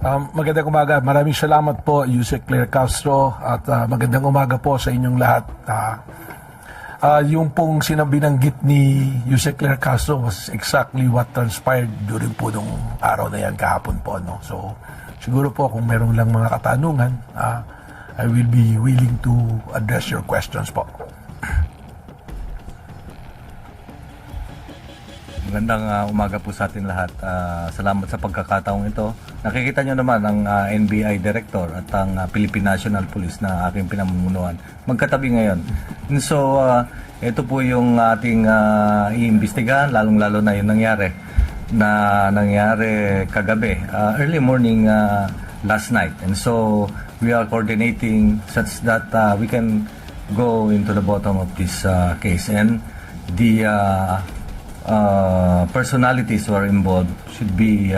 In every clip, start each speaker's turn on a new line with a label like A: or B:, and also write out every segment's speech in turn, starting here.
A: Magandang umaga. Maraming salamat po, Yusek Claire Castro, at magandang umaga po sa inyong lahat. Yung pong sinabinanggit ni Yusek Claire Castro was exactly what transpired during po nung araw na yan kahapon po. No? So, siguro po kung meron lang mga katanungan, I will be willing to address your questions po.
B: Magandang umaga po sa atin lahat. Salamat sa pagkakataong ito. Nakikita nyo naman ang NBI Director at ang Philippine National Police na aking pinamumunuan. Magkatabi ngayon. And so, ito po yung ating iimbestigahan, lalong-lalo na yung nangyari kagabi, early morning last night. And so, we are coordinating such that we can go into the bottom of this case. And the personalities who are involved should be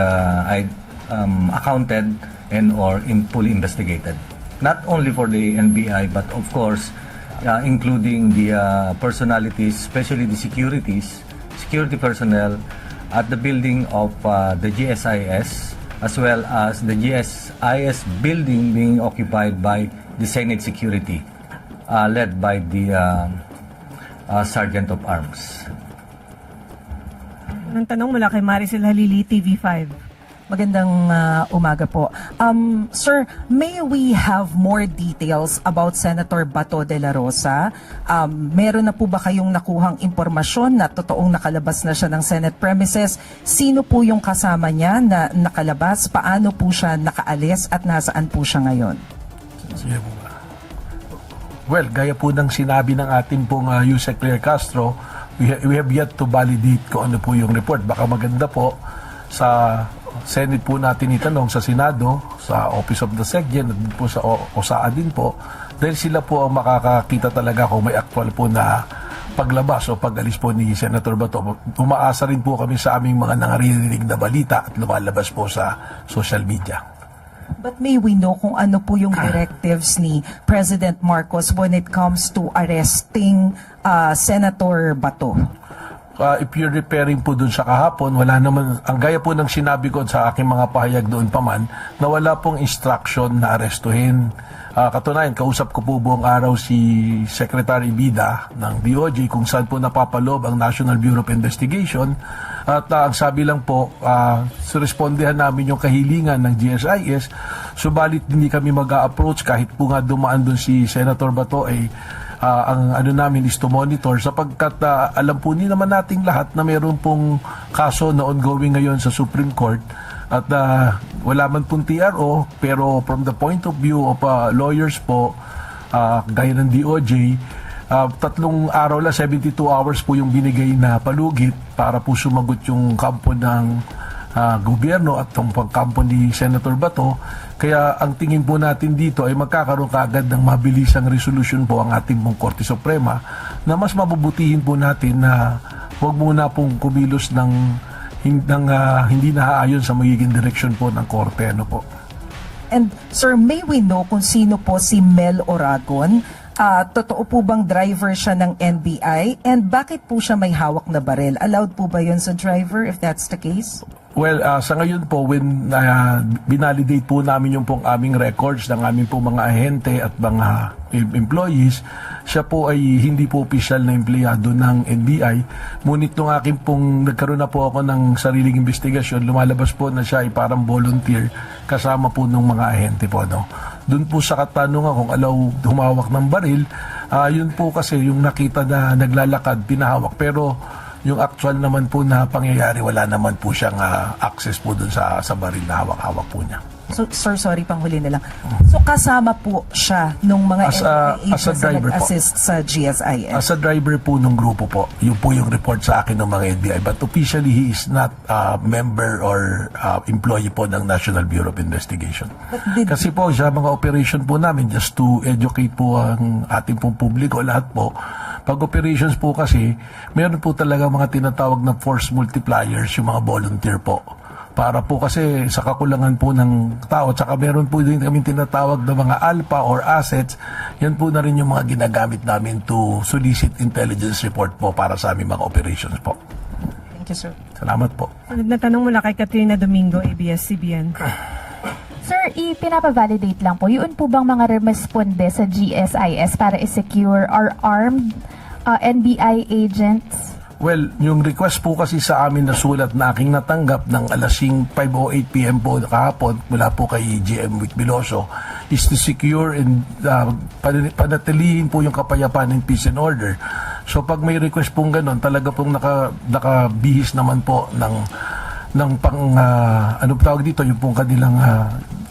B: accounted and or fully investigated. Not only for the NBI, but of course, including the personalities, especially the security personnel at the building of the GSIS, as well as the GSIS building being occupied by the Senate Security, led by the Sergeant of Arms.
C: Ang tanong mula kay Maricel Halili, TV5.
D: Magandang umaga po. Sir, may we have more details about Senator Bato de la Rosa? Meron na po ba kayong nakuhang impormasyon na totoong nakalabas na siya ng Senate premises? Sino po yung kasama niya na nakalabas? Paano po siya nakaalis at nasaan po siya ngayon?
A: Well, gaya po ng sinabi ng ating pong Yusek Claire Castro, we have yet to validate kung ano po yung report. Baka maganda po sa Senate po natin itanong, sa Senado, sa Office of the Secretary, at po sa OSAA din po, dahil sila po ang makakakita talaga kung may actual po na paglabas o pag-alis po ni Senator Bato. Umaasa rin po kami sa aming mga nangarinig na balita at lumalabas po sa social media.
D: But may we know kung ano po yung directives ni President Marcos when it comes to arresting Senator Bato?
A: If you're referring po dun sa kahapon, wala naman, ang gaya po ng sinabi ko sa aking mga pahayag doon pa man, na wala pong instruction na arestuhin. Katunayan, kausap ko po buong araw si Secretary Bida ng DOJ kung saan po napapaloob ang National Bureau of Investigation. At ang sabi lang po, respondehan namin yung kahilingan ng GSIS, subalit hindi kami mag-a-approach kahit po nga dumaan doon si Senator Bato ang ano namin is to monitor sapagkat alam po naman nating lahat na mayroon pong kaso na ongoing ngayon sa Supreme Court at wala man pong TRO, pero from the point of view of lawyers po, gaya ng DOJ, 3 araw lang, 72 hours po yung binigay na palugit para po sumagot yung kampo ng gobyerno at yung pagkampo ni Senator Bato. Kaya ang tingin po natin dito ay magkakaroon kaagad ng mabilisang resolution po ang ating pong Korte Suprema na mas mabubutihin po natin na huwag muna pong kumilos ng hindi naaayon sa magiging direksyon po ng Korte. Ano po?
D: And sir, may we know kung sino po si Mel Oragon? Totoo po bang driver siya ng NBI? And bakit po siya may hawak na barel? Allowed po ba yun sa driver if that's the case?
A: Well, sa ngayon po, when binalidate po namin yung pong aming records ng aming pong mga ahente at mga employees, siya po ay hindi po opisyal na empleyado ng NBI. Ngunit nung akin pong nagkaroon na po ako ng sariling investigasyon, lumalabas po na siya ay parang volunteer kasama po ng mga ahente po. No? Doon po sa katanungan kung alaw humawak ng baril, yun po kasi yung nakita na naglalakad, pinahawak. Pero yung actual naman po na pangyayari, wala naman po siyang access po dun sa baril na hawak-hawak po niya.
D: So, sir, sorry, panghuli na lang. So, kasama po siya nung mga NBI agents na nag-assist sa GSIS?
A: As a driver po nung grupo po. Yun po yung report sa akin ng mga NBI. But officially, he is not a member or employee po ng National Bureau of Investigation. Kasi po, sa mga operation po namin, just to educate po ang ating pong publiko, lahat po, pag operations po kasi, meron po talaga mga tinatawag na force multipliers, yung mga volunteer po. Para po kasi sa kakulangan po ng tao, tsaka meron po din kami tinatawag na mga alpha or assets, yan po na rin yung mga ginagamit namin to solicit intelligence report po para sa aming mga operations po.
D: Thank you, sir.
A: Salamat po.
C: Natanong mula kay Katrina Domingo, ABS-CBN.
E: Sir, ipinapavalidate lang po. Yun po bang mga responde sa GSIS para i-secure are armed NBI agents?
A: Well, yung request po kasi sa amin na sulat na aking natanggap ng alas 5:08 p.m. po kahapon mula po kay GM Wick Biloso is to secure and panatilihin po yung kapayapaan and peace and order. So pag may request pong ganun, talaga pong nakabihis naman po ng ano tawag dito, yung pong kanilang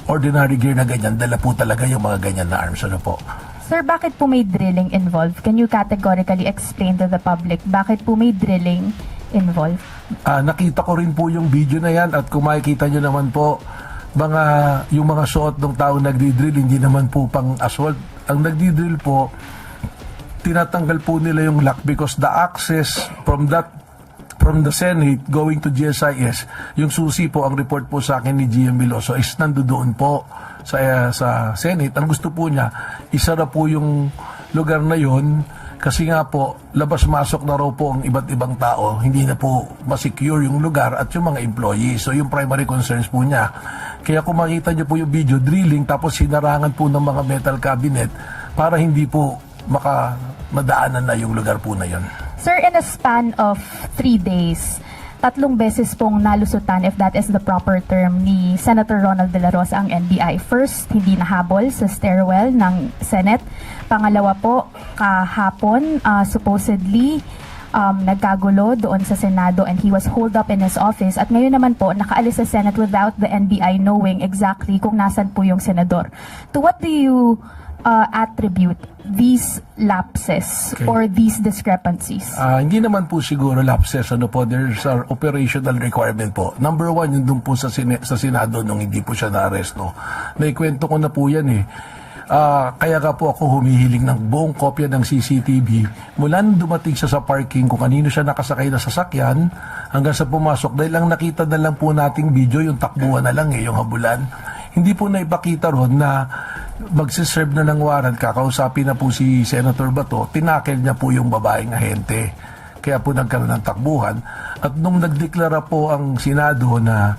A: ordinary gear na ganyan, dala po talaga yung mga ganyan na arms. Ano po?
E: Sir, bakit po may drilling involved? Can you categorically explain to the public bakit po may drilling involved?
A: Nakita ko rin po yung video na yan at kung makikita nyo naman po, yung mga suot ng tao nagdi-drill, hindi naman po pang assault. Ang nagdi-drill po, tinatanggal po nila yung lock because the access from the Senate going to GSIS, yung susi po, ang report po sa akin ni GM Biloso is nandoon po sa Senate. Ang gusto po niya, isara po yung lugar na yon kasi nga po, labas-masok na raw po ang iba't ibang tao, hindi na po masecure yung lugar at yung mga employees. So yung primary concerns po niya. Kaya kung makita niyo po yung video, drilling, tapos sinarangan po ng mga metal cabinet para hindi po madaanan na yung lugar po na yon.
E: Sir, in a span of 3 days, 3 beses pong nalusutan, if that is the proper term, ni Senator Ronald De La Rosa ang NBI. First, hindi nahabol sa stairwell ng Senate. Pangalawa po, kahapon, supposedly, nagkagulo doon sa Senado and he was holed up in his office. At ngayon naman po, nakaalis sa Senate without the NBI knowing exactly kung nasan po yung senador. To what do you attribute these lapses or these discrepancies?
A: Hindi naman po siguro lapses. There's our operational requirement po. Number 1, yung doon po sa Senado nung hindi po siya na-aresto. Naikwento ko na po yan eh. Kaya ka po ako humihiling ng buong kopya ng CCTV mula nung dumating siya sa parking kung kanino siya nakasakay na sasakyan hanggang sa pumasok. Dahil lang nakita na lang po nating video, yung takbuhan na lang yung habulan. Hindi po na ipakita ron na magsiserve na ng warrant, kakausapin na po si Senator Bato, tinakel niya po yung babaeng ahente. Kaya po nagkaroon ng takbuhan. At nung nagdeklara po ang Senado na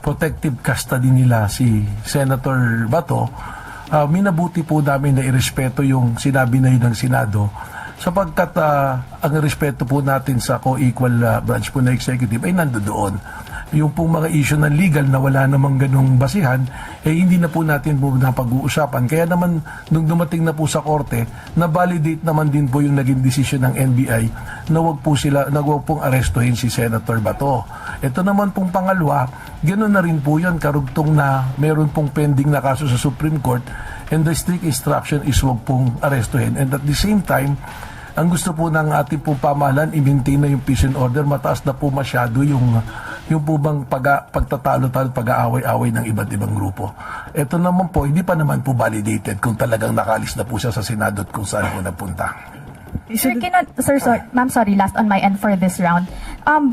A: protective custody nila si Senator Bato, minabuti po namin na irespeto yung sinabi na yun ng Senado sapagkat ang respeto po natin sa co-equal branch po na executive ay nandoon. Yung pong mga issue ng legal na wala namang ganong basihan, hindi na po natin po napag-uusapan. Kaya naman, nung dumating na po sa korte, na-validate naman din po yung naging desisyon ng NBI na wag pong arestuhin si Senator Bato. Ito naman pong pangalawa, gano'n na rin po yun, karugtong na meron pong pending na kaso sa Supreme Court and the strict instruction is wag pong arestuhin. And at the same time, ang gusto po ng ating pong pamahalaan, i-maintain na yung peace and order, mataas na po masyado yung po bang pagtatalo-talo, pag-aaway-away ng iba't ibang grupo. Ito naman po, hindi pa naman po validated kung talagang nakalis na po siya sa Senado at kung saan po napunta.
E: Ma'am, sorry, last on my end for this round.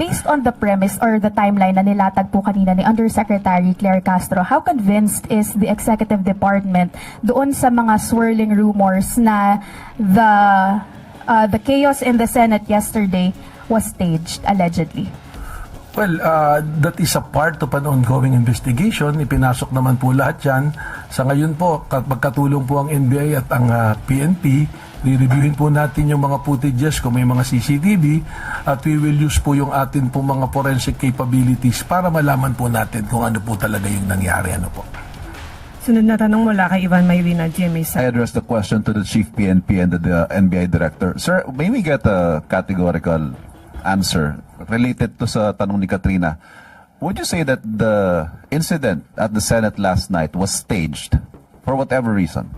E: Based on the premise or the timeline na nilatag po kanina ni Undersecretary Claire Castro, how convinced is the Executive Department doon sa mga swirling rumors na the chaos in the Senate yesterday was staged, allegedly?
A: Well, that is a part of an ongoing investigation. Ipinasok naman po lahat yan. Sa ngayon po, magkatulong po ang NBI at ang PNP. Re-reviewin po natin yung mga footages kung may mga CCTV at we will use po yung atin po mga forensic capabilities para malaman po natin kung ano po talaga yung nangyari. Ano po.
C: Sunod na tanong mula kay Ivan Mayrina, GMA
F: I address the question to the Chief PNP and the NBI Director. Sir, may we get a categorical answer related to sa tanong ni Katrina? Would you say that the incident at the Senate last night was staged for whatever reason?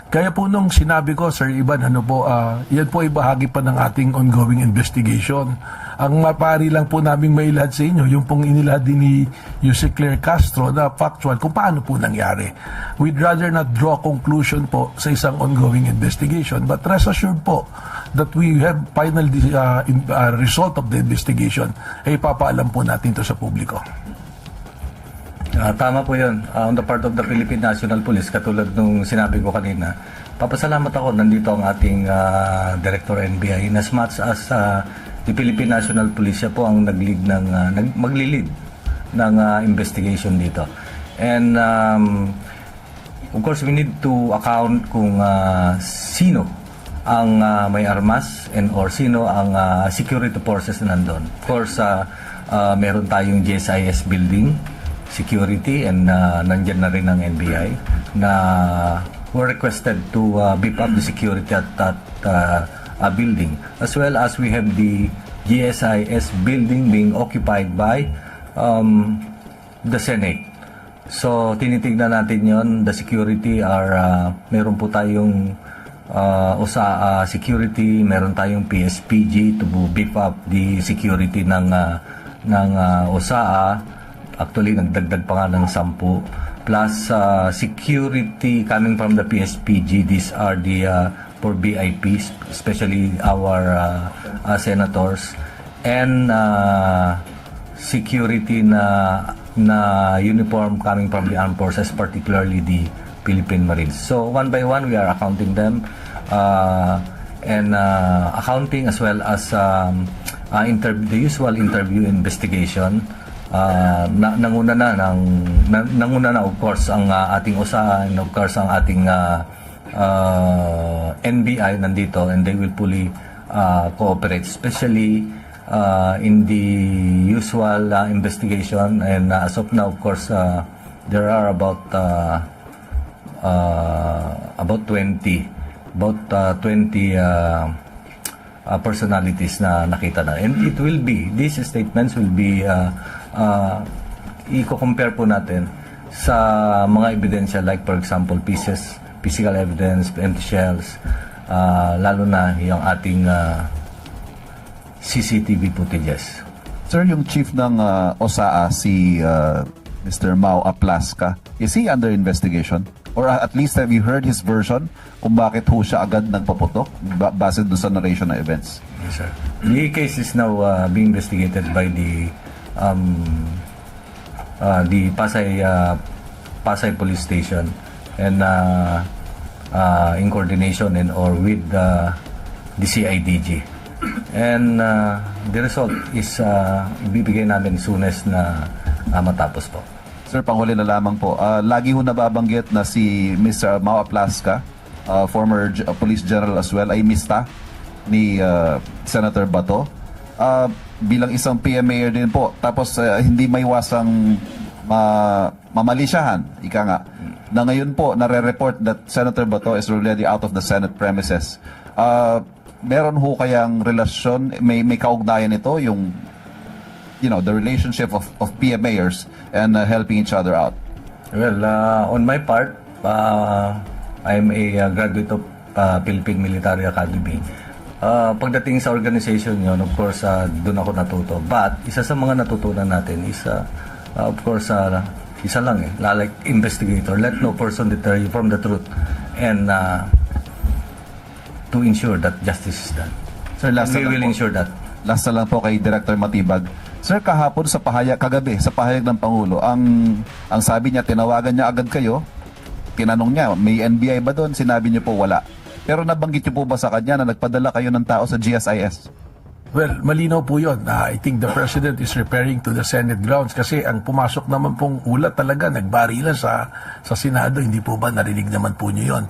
A: Kaya po nung sinabi ko, Sir Ivan, yan po ay bahagi pa ng ating ongoing investigation. Ang mapari lang po naming mailahad sa inyo, yung pong inilahad din ni Yusek Claire Castro na factual kung paano po nangyari. We'd rather not draw conclusion po sa isang ongoing investigation, but rest assured po that we have final result of the investigation ay papaalam po natin to sa publiko.
B: Tama po yun. On the part of the Philippine National Police, katulad nung sinabi ko kanina, papasalamat ako, nandito ang ating Director NBI in as much as the Philippine National Police siya po ang maglilid ng investigation dito. And of course, we need to account kung sino ang may armas or sino ang security forces na nandun. Of course, meron tayong GSIS building security and nandyan na rin ang NBI na were requested to beef up the security at that building. As well as we have the GSIS building being occupied by the Senate. So, tinitignan natin yon. The security meron po tayong OSA security, meron tayong PSPG to beef up the security ng OSA. Actually, nagdagdag pa nga ng 10. Plus, security coming from the PSPG. These are the for VIPs, especially our senators. And security na uniform coming from the armed forces, particularly the Philippine Marines. So one by one, we are accounting them and accounting as well as the usual interview investigation. Nanguna na of course ang ating OSA and of course ang ating NBI nandito, and they will fully cooperate, especially in the usual investigation. And as of now, of course, there are about 20 personalities na nakita na. And these statements will be i-compare po natin sa mga ebidensya, like for example physical evidence, empty shells, lalo na yung ating CCTV footages.
F: Sir, yung chief ng OSAA, si Mr. Mau Aplaska, is he under investigation? Or at least have you heard his version kung bakit ho siya agad nagpaputok base doon sa narration na events?
B: Yes, sir. The case is now being investigated by the Pasay Police Station, and in coordination or with the CIDG. And the result is ibibigay namin soonest na matapos po.
F: Sir, panghuli na lamang po. Lagi ho nababanggit na si Mr. Mau Aplaska, former police general as well, ay mista ni Senator Bato. Bilang isang PM mayor din po. Tapos hindi maiwasang mamalisyahan, ika nga, na ngayon po nare-report that Senator Bato is already out of the Senate premises. Meron ho kayang relasyon, may kaugnayan ito, yung the relationship of PM mayors and helping each other out?
B: Well, on my part, I'm a graduate of Philippine Military Academy. Pagdating sa organization yun, of course, doon ako natuto. But, isa sa mga natutunan natin is, of course, isa lang like investigator. Let no person deter you from the truth. And to ensure that justice is done.
F: Sir, last
B: we
F: na lang
B: will
F: po.
B: ensure that.
F: Last na lang po kay Director Matibag. Sir, kahapon kagabi sa pahayag ng Pangulo, ang sabi niya, tinawagan niya agad kayo, tinanong niya, may NBI ba doon? Sinabi niyo po wala. Pero nabanggit niyo po ba sa kanya na nagpadala kayo ng tao sa GSIS?
A: Well, malinaw po yun. I think the President is referring to the Senate grounds kasi ang pumasok naman pong ulat talaga, nagbarilan sa Senado. Hindi po ba narinig naman po niyo yun?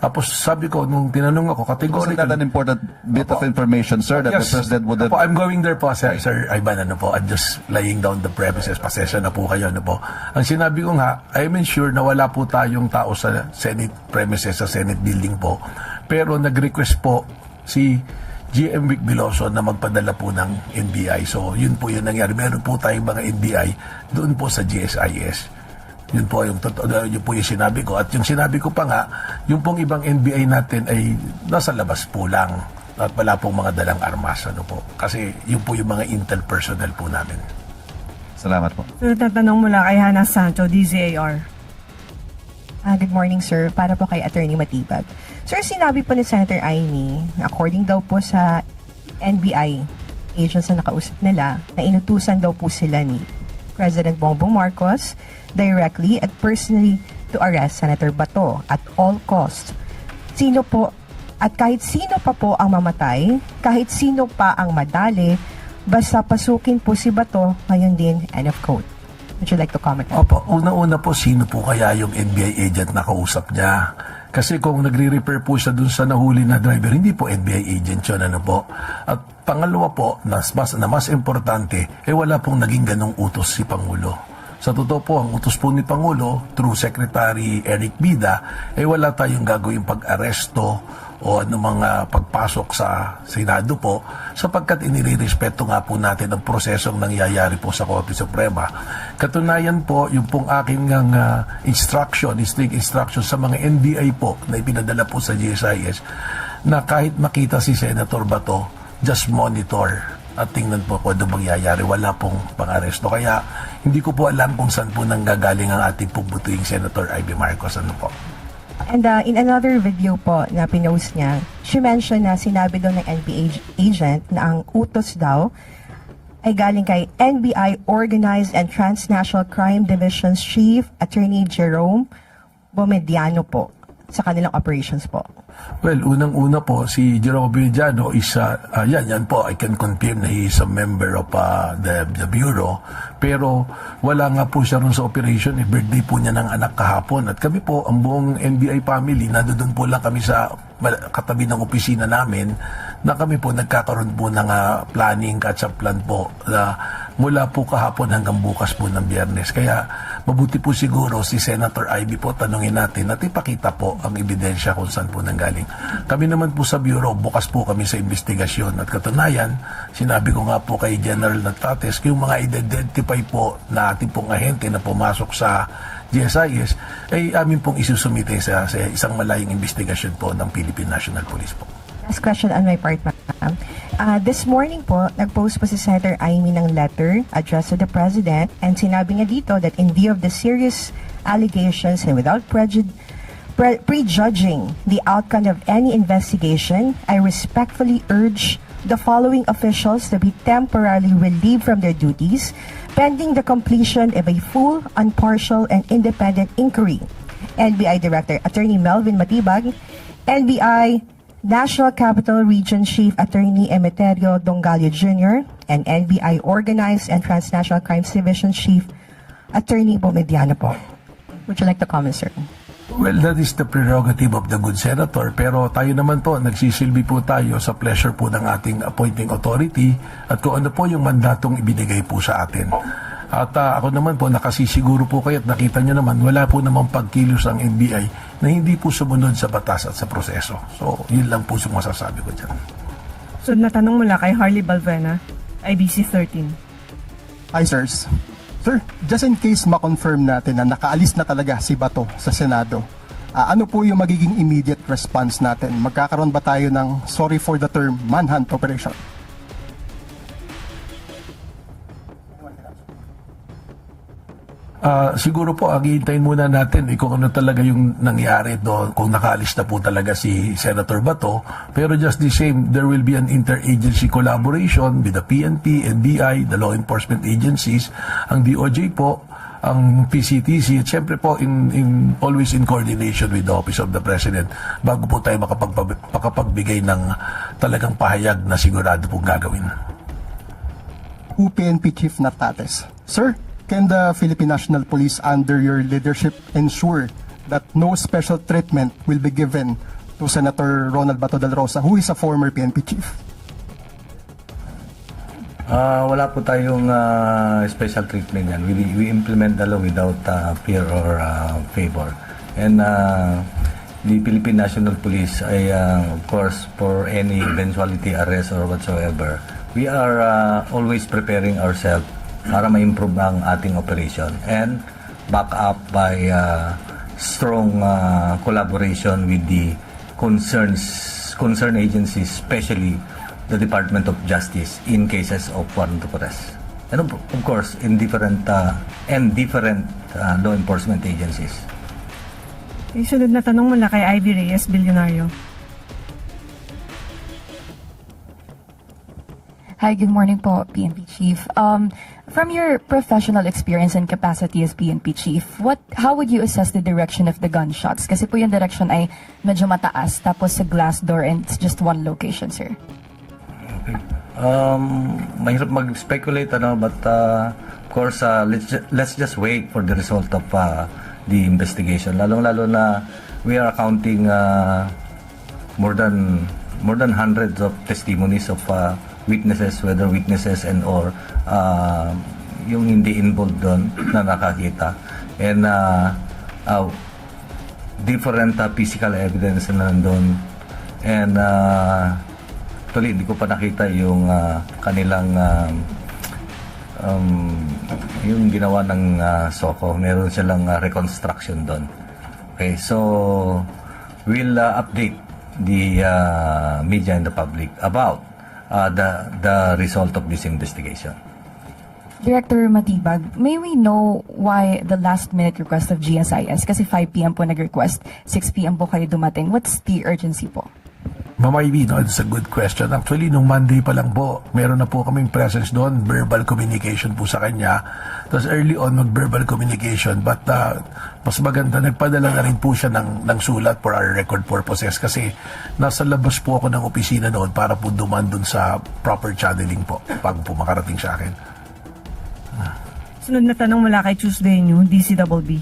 A: Tapos sabi ko, nung tinanong ako,
F: Wasn't
A: categorically...
F: that an important bit of information, sir, that the President would have...
A: I'm going there po, Sir Ivan, I'm just laying down the premises. Pasensya na po kayo, po. Ang sinabi ko nga, I'm sure na wala po tayong tao sa Senate premises, sa Senate building po. Pero nag-request po si GM Vic Biloso na magpadala po ng NBI. So, yun po yung nangyari. Meron po tayong mga NBI doon po sa GSIS. Yun po yung sinabi ko. At yung sinabi ko pa nga, yung pong ibang NBI natin ay nasa labas po lang. At wala pong mga dalang armas. Po. Kasi yun po yung mga intel personnel po namin.
F: Salamat po.
C: So, tatanong mula kay Hannah Sancho, DZAR.
G: Good morning, sir. Para po kay Attorney Matibag. Sir, sinabi po ni Senator Aimee, according daw po sa NBI agents na nakausap nila, na inutusan daw po sila ni President Bongbong Marcos directly at personally to arrest Senator Bato at all costs. Sino po At kahit sino pa po ang mamatay, kahit sino pa ang madali, basta pasukin po si Bato, ngayon din, end of quote. Would you like to comment?
A: Opo, unang-una po, sino po kaya yung NBI agent na kausap niya? Kasi kung nagre-refer po siya dun sa nahuli na driver, hindi po NBI agent yun, ano po. At pangalawa po, na mas importante, wala pong naging ganong utos si Pangulo. Sa totoo po, ang utos po ni Pangulo, through Secretary Eric Bida, wala tayong gagawing pag-aresto o mga pagpasok sa Senado po, sapagkat inirespeto nga po natin ang prosesong nangyayari po sa Korte Suprema. Katunayan po, yung pong aking strict instruction sa mga NBI po na ipinadala po sa GSIS, na kahit makita si Senator Bato, just monitor at tingnan po kung ano mangyayari. Wala pong pang-aresto. Kaya hindi ko po alam kung saan po nanggagaling ang ating pagbutuing Senator Ivy Marcos. Ano po?
G: And in another video po na pinost niya, she mentioned na sinabi daw ng NBI agent na ang utos daw ay galing kay NBI Organized and Transnational Crime Division's Chief Attorney Jerome Bomediano po sa kanilang operations po.
A: Well, unang-una po, si Jerome Villano is, yan po, I can confirm na he is a member of the Bureau. Pero wala nga po siya rin sa operation. Birthday po niya ng anak kahapon. At kami po, ang buong NBI family, nandoon po lang kami sa katabi ng opisina namin, na kami po nagkakaroon po ng planning, catch-up plan po, mula po kahapon hanggang bukas po ng Biyernes. Kaya mabuti po siguro si Senator Ivy po, tanungin natin at ipakita po ang ebidensya kung saan po nanggaling. Kami naman po sa Bureau, bukas po kami sa investigasyon. At katunayan, sinabi ko nga po kay General Natates, yung mga identify po na ating pong ahente na pumasok sa GSIS, ay amin pong isusumite sa isang malayong investigasyon po ng Philippine National Police po.
G: Last question on my part, ma'am. This morning po, nag-post po si Senator Amy ng letter addressed to the President, and sinabi niya dito that in view of the serious allegations and without prejudging the outcome of any investigation, I respectfully urge the following officials to be temporarily relieved from their duties pending the completion of a full, impartial, and independent inquiry. NBI Director Attorney Melvin Matibag, NBI National Capital Region Chief Attorney Emeterio Dongallo Jr., and NBI Organized and Transnational Crimes Division Chief Attorney Bomediano po. Would you like to comment, sir?
A: Well, that is the prerogative of the good senator. Pero tayo naman po, nagsisilbi po tayo sa pleasure po ng ating appointing authority at kung ano po yung mandatong ibinigay po sa atin. At ako naman po, nakasisiguro po kayo at nakita nyo naman, wala po namang pagkilos ang NBI na hindi po sumunod sa batas at sa proseso. So, yun lang po yung masasabi ko dyan.
C: So, natanong mula kay Harley Balvena, IBC 13.
H: Hi, sirs. Sir, just in case ma-confirm natin na nakaalis na talaga si Bato sa Senado, ano po yung magiging immediate response natin? Magkakaroon ba tayo ng, sorry for the term, manhunt operation?
A: Siguro po, hihintayin muna natin kung ano talaga yung nangyari doon, kung nakaalis na po talaga si Senator Bato. Pero just the same, there will be an interagency collaboration with the PNP, NBI, the law enforcement agencies, ang DOJ po, ang PCTC, at syempre po always in coordination with the Office of the President bago po tayo makapagbigay ng talagang pahayag na sigurado pong gagawin.
H: PNP Chief Natates. Sir, can the Philippine National Police under your leadership ensure that no special treatment will be given to Senator Ronald Bato del Rosa, who is a former PNP chief?
B: Wala po tayong special treatment yan. We implement the law without fear or favor. And the Philippine National Police ay, of course, for any eventuality, arrest or whatsoever, we are always preparing ourselves para ma-improve ang ating operation and back up by strong collaboration with the concerned agencies, especially the Department of Justice in cases of warrant of arrest. And of course, in different law enforcement agencies.
C: Okay, sunod na tanong mula kay Ivy Reyes, Bilyonaryo.
I: Hi, good morning po, PNP Chief. From your professional experience and capacity as PNP Chief, how would you assess the direction of the gunshots? Kasi po yung direction ay medyo mataas, tapos sa glass door and it's just one location, sir.
B: Okay. Mahirap mag-speculate, but of course, let's just wait for the result of the investigation. Lalong-lalo na we are counting more than hundreds of testimonies of witnesses, whether witnesses and or yung hindi involved doon na nakakita. And different physical evidence na nandun. And actually, hindi ko pa nakita yung kanilang yung ginawa ng SOCO. Meron silang reconstruction doon. Okay, so we'll update the media and the public about the result of this investigation.
I: Director Matibag, may we know why the last-minute request of GSIS? Kasi 5 p.m. po nag-request, 6 p.m. po kayo dumating. What's the urgency po?
A: Ma'am Ivy, no, it's a good question. Actually, nung Monday pa lang po, meron na po kaming presence doon, verbal communication po sa kanya. Tapos early on, mag-verbal communication. But mas maganda, nagpadala na rin po siya ng sulat for our record purposes kasi nasa labas po ako ng opisina noon para po duman doon sa proper channeling po bago po makarating sa akin.
C: Sunod na tanong mula kay Tuesday New, DCBB.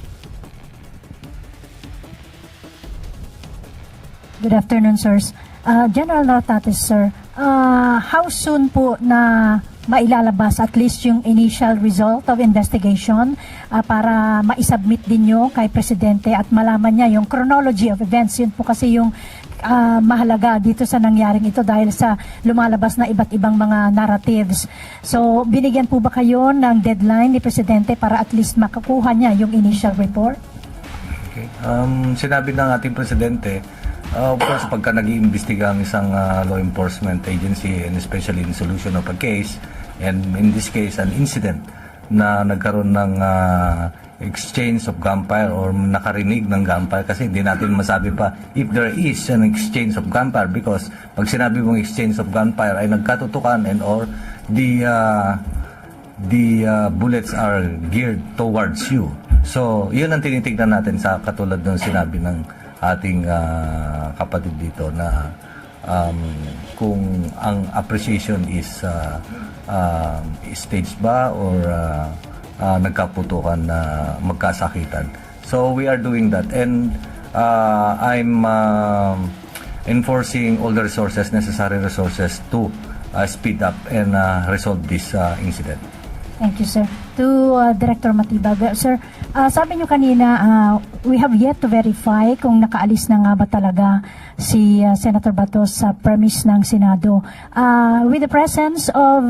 J: Good afternoon, sirs. General Natatis, sir, how soon po na mailalabas at least yung initial result of investigation para maisubmit din nyo kay Presidente at malaman niya yung chronology of events? Yun po kasi yung mahalaga dito sa nangyaring ito dahil sa lumalabas na iba't ibang mga narratives. So, binigyan po ba kayo ng deadline ni Presidente para at least makakuha niya yung initial report?
B: Okay. Sinabi ng ating Presidente, of course, pagka nag-iimbestiga ang isang law enforcement agency and especially in solution of a case, and in this case, an incident na nagkaroon ng exchange of gunfire or nakarinig ng gunfire kasi hindi natin masabi pa if there is an exchange of gunfire because pag sinabi mong exchange of gunfire ay nagkatutukan and or the bullets are geared towards you. So, yun ang tinitignan natin sa katulad ng sinabi ng ating kapatid dito na kung ang appreciation is staged ba or nagkaputukan na magkasakitan. So we are doing that and I'm enforcing all the resources, necessary resources to speed up and resolve this incident.
J: Thank you, sir. To Director Matibag. Sir, sabi niyo kanina, we have yet to verify kung nakaalis na nga ba talaga si Senator Bato sa premise ng Senado. With the presence of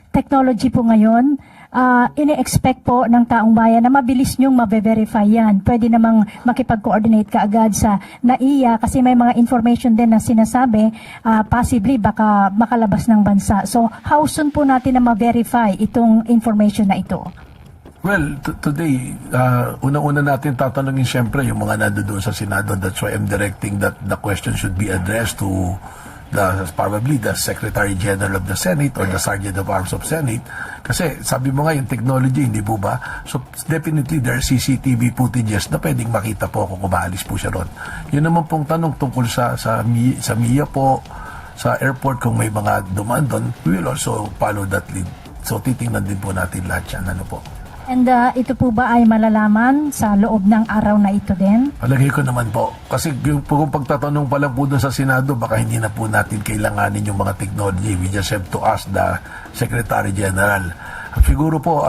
J: technology po ngayon, ini-expect po ng taong bayan na mabilis niyong mabe-verify yan. Pwede namang makipag-coordinate ka agad sa NAIA kasi may mga information din na sinasabi possibly baka makalabas ng bansa. So, how soon po natin na ma-verify itong information na ito?
A: Well, today, unang-una natin tatanungin siyempre yung mga nandoon sa Senado. That's why I'm directing that the question should be addressed to probably the Secretary General of the Senate or the Sergeant of Arms of Senate. Kasi sabi mo nga yung technology, hindi po ba? So definitely there are CCTV footages na pwedeng makita po kung umaalis po siya ron. Yun naman pong tanong tungkol sa MIA po, sa airport kung may mga dumaan doon, we will also follow that lead. So titingnan din po natin lahat yan. Ano po?
J: And ito po ba ay malalaman sa loob ng araw na ito din?
A: Palagay ko naman po. Kasi kung pagtatanong pa lang po doon sa Senado, baka hindi na po natin kailanganin yung mga technology. We just have to ask the Secretary General. At siguro po,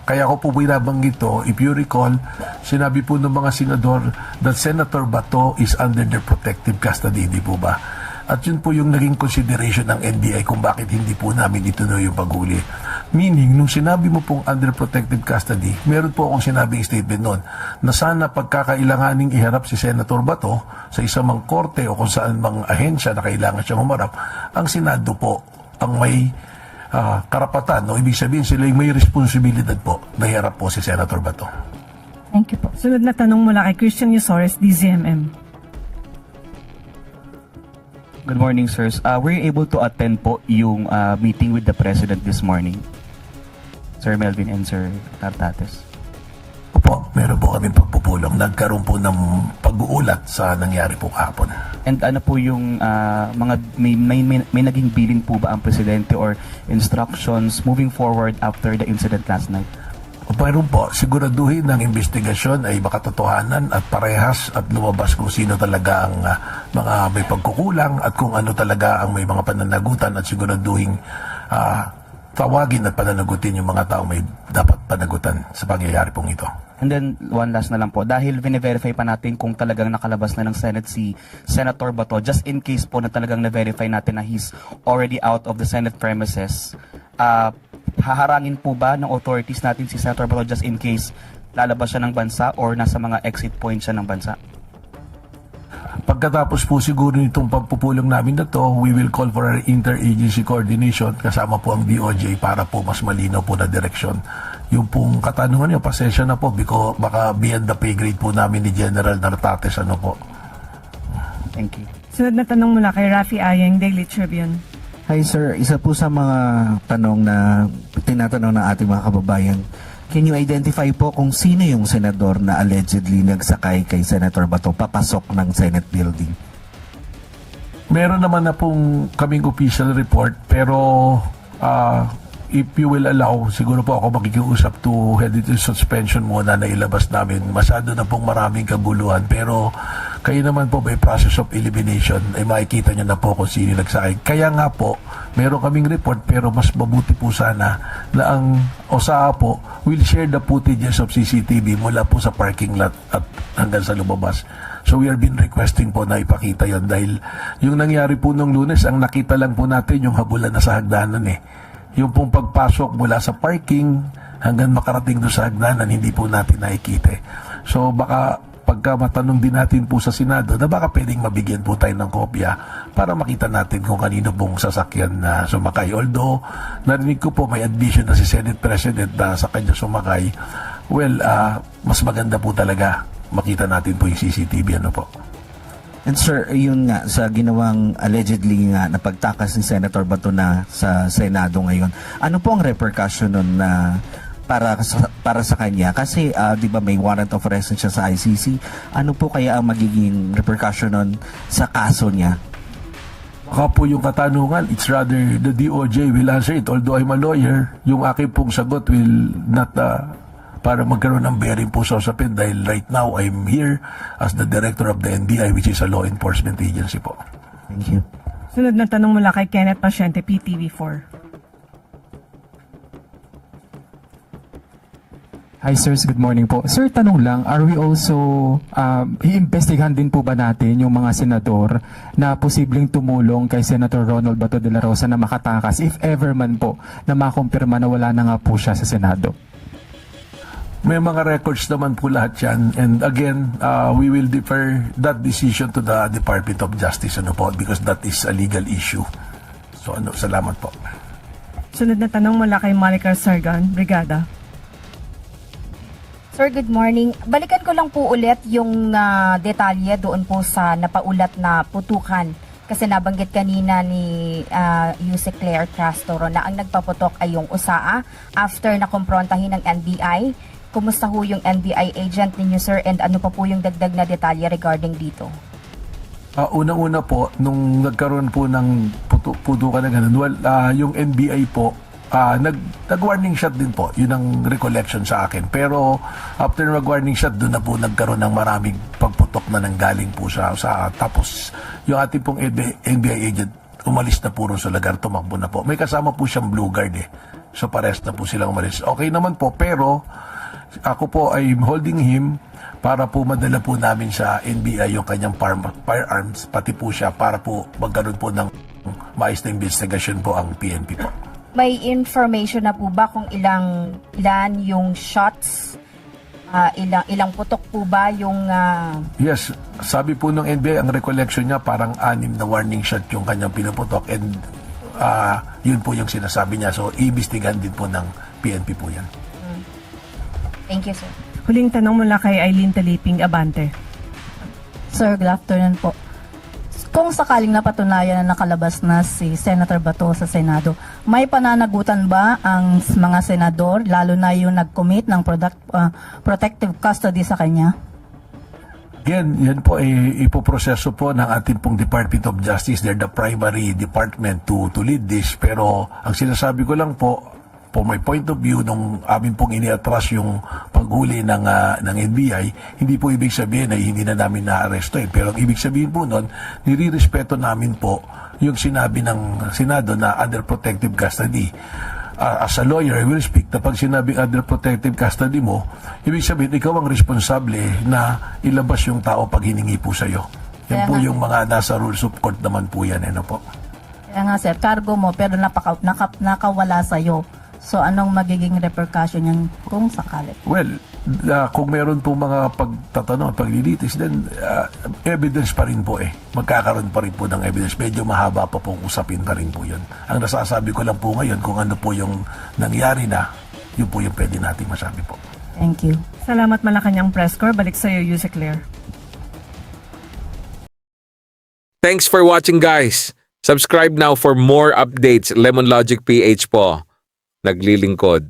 A: kaya ko po binabanggit ito, if you recall, sinabi po ng mga senador that Senator Bato is under their protective custody, di po ba? At yun po yung naging consideration ng NBI kung bakit hindi po namin ituloy yung paghuli. Meaning, nung sinabi mo pong under protective custody, meron po akong sinabing statement noon na sana pagkakailanganing iharap si Senator Bato sa isang mang korte o kung saan mang ahensya na kailangan siyang humarap, ang Senado po ang may karapatan. No? Ibig sabihin sila yung may responsibilidad po na iharap po si Senator Bato.
J: Thank you po.
C: Sunod na tanong mula kay Christian Yusores, DZMM.
K: Good morning, sirs. Were you able to attend po yung meeting with the President this morning? Sir Melvin and Sir Tartates.
A: Opo, meron po kami pagpupulong. Nagkaroon po ng pag-uulat sa nangyari po kahapon.
K: And ano po yung mga may naging bilin po ba ang Presidente or instructions moving forward after the incident last night?
A: Mayroon po, siguraduhin ng investigasyon ay makatotohanan at parehas at lumabas kung sino talaga ang mga may pagkukulang at kung ano talaga ang may mga pananagutan at siguraduhin tawagin at pananagutin yung mga tao may dapat panagutan sa pangyayari pong ito.
K: And then, one last na lang po. Dahil vine-verify pa natin kung talagang nakalabas na ng Senate si Senator Bato, just in case po na talagang na-verify natin na he's already out of the Senate premises, haharangin po ba ng authorities natin si Senator Bato just in case lalabas siya ng bansa or nasa mga exit points siya ng bansa?
A: Pagkatapos po siguro nitong pagpupulong namin na to, we will call for our interagency coordination kasama po ang DOJ para po mas malinaw po na direksyon. Yung pong katanungan niyo, pasensya na po because baka beyond the pay grade po namin ni General Nartates ano po.
K: Thank you.
C: Sunod na tanong mula kay Rafi Ayeng, Daily Tribune.
L: Hi sir, isa po sa mga tanong na tinatanong ng ating mga kababayan, can you identify po kung sino yung senador na allegedly nagsakay kay Senator Bato papasok ng Senate building?
A: Meron naman na pong kaming official report pero if you will allow, siguro po ako makikiusap to head into suspension muna na ilabas namin. Masyado na pong maraming kaguluhan pero kayo naman po by process of elimination ay makikita nyo na po kung sino nagsakay. Kaya nga po, meron kaming report pero mas mabuti po sana na ang OSAA po will share the footages of CCTV mula po sa parking lot at hanggang sa lumabas. So we are been requesting po na ipakita yon dahil yung nangyari po nung Lunes, ang nakita lang po natin yung habulan na sa hagdanan eh. Yung pong pagpasok mula sa parking hanggang makarating doon sa hagdanan, hindi po natin nakikita. So baka pagka matanong din natin po sa Senado na baka pwedeng mabigyan po tayo ng kopya para makita natin kung kanino pong sasakyan na sumakay. Although narinig ko po may admission na si Senate President na sa kanya sumakay, well, mas maganda po talaga makita natin po yung CCTV ano po.
L: And sir, yun nga, sa ginawang allegedly nga na pagtakas ni Senator Bato na sa Senado ngayon, ano po ang repercussion nun na para sa kanya? Kasi di ba may warrant of arrest siya sa ICC, ano po kaya ang magiging repercussion nun sa kaso niya?
A: Baka po yung katanungan, it's rather the DOJ will answer it. Although I'm a lawyer, yung aking pong sagot will not para magkaroon ng bearing po sa usapin dahil right now I'm here as the director of the NBI which is a law enforcement agency po.
L: Thank you.
C: Sunod na tanong mula kay Kenneth Pasyente, PTV4.
M: Hi sirs, good morning po. Sir, tanong lang, are we also, iimbestigahan din po ba natin yung mga senador na posibleng tumulong kay Senator Ronald Bato de la Rosa na makatakas, if ever man po, na makumpirma na wala na nga po siya sa Senado?
A: May mga records naman po lahat yan. And again, we will defer that decision to the Department of Justice ano po, because that is a legal issue. So salamat po.
C: Sunod na tanong mula kay Maricar Sargan, Brigada.
N: Sir, good morning. Balikan ko lang po ulit yung detalye doon po sa napaulat na putukan. Kasi nabanggit kanina ni Yusek Claire Castro na ang nagpaputok ay yung USAA after na kumprontahin ng NBI. Kumusta ho yung NBI agent ninyo, sir, and ano pa po yung dagdag na detalye regarding dito?
A: Unang-una po, nung nagkaroon po ng putukan na ganun, yung NBI po, nag-warning shot din po. Yun ang recollection sa akin. Pero after mag-warning shot, doon na po nagkaroon ng maraming pagputok na nanggaling po sa tapos yung ating pong NBI agent, umalis na po rin sa lugar, tumakbo na po. May kasama po siyang blue guard eh. So pares na po silang umalis. Okay naman po, pero ako po ay holding him para po madala po namin sa NBI yung kanyang firearms, pati po siya para po magkaroon po ng maayos na investigasyon po ang PNP po.
N: May information na po ba kung ilan yung shots? Ilang putok po ba yung...
A: Yes, sabi po ng NBI, ang recollection niya parang 6 na warning shot yung kanyang pinuputok and yun po yung sinasabi niya. So, iimbestigahan din po ng PNP po yan.
N: Thank you, sir.
C: Huling tanong mula kay Eileen Taliping, Abante.
I: Sir, good afternoon po.
J: kung sakaling napatunayan na nakalabas na si Senator Bato sa Senado, may pananagutan ba ang mga senador, lalo na yung nag-commit ng protective custody sa kanya?
A: Again, yan po ay ipoproseso po ng ating pong Department of Justice. They're the primary department to lead this. Pero ang sinasabi ko lang po, for my point of view, nung amin pong iniatras yung paghuli ng NBI, hindi po ibig sabihin ay hindi na namin na-arresto. Pero ang ibig sabihin po nun, nirirespeto namin po yung sinabi ng Senado na under protective custody. As a lawyer, I will speak na pag sinabing under protective custody mo, ibig sabihin, ikaw ang responsable na ilabas yung tao pag hiningi po sa'yo. Yan
J: Kaya
A: po
J: nga,
A: yung mga nasa rules of court naman po yan. Ano po?
J: Kaya nga sir, cargo mo pero nakawala sa'yo. So anong magiging repercussion yan kung sakali?
A: Well, kung meron po mga pagtatanong, paglilitis, then evidence pa rin po Magkakaroon pa rin po ng evidence. Medyo mahaba pa pong usapin pa rin po yun. Ang nasasabi ko lang po ngayon, kung ano po yung nangyari na, yun po yung pwede natin masabi po.
J: Thank you.
C: Salamat Malacanang Press Corps. Balik sa iyo, Yusek Claire.
O: Thanks for watching, guys. Subscribe now for more updates. Lemon Logic PH po. Naglilingkod.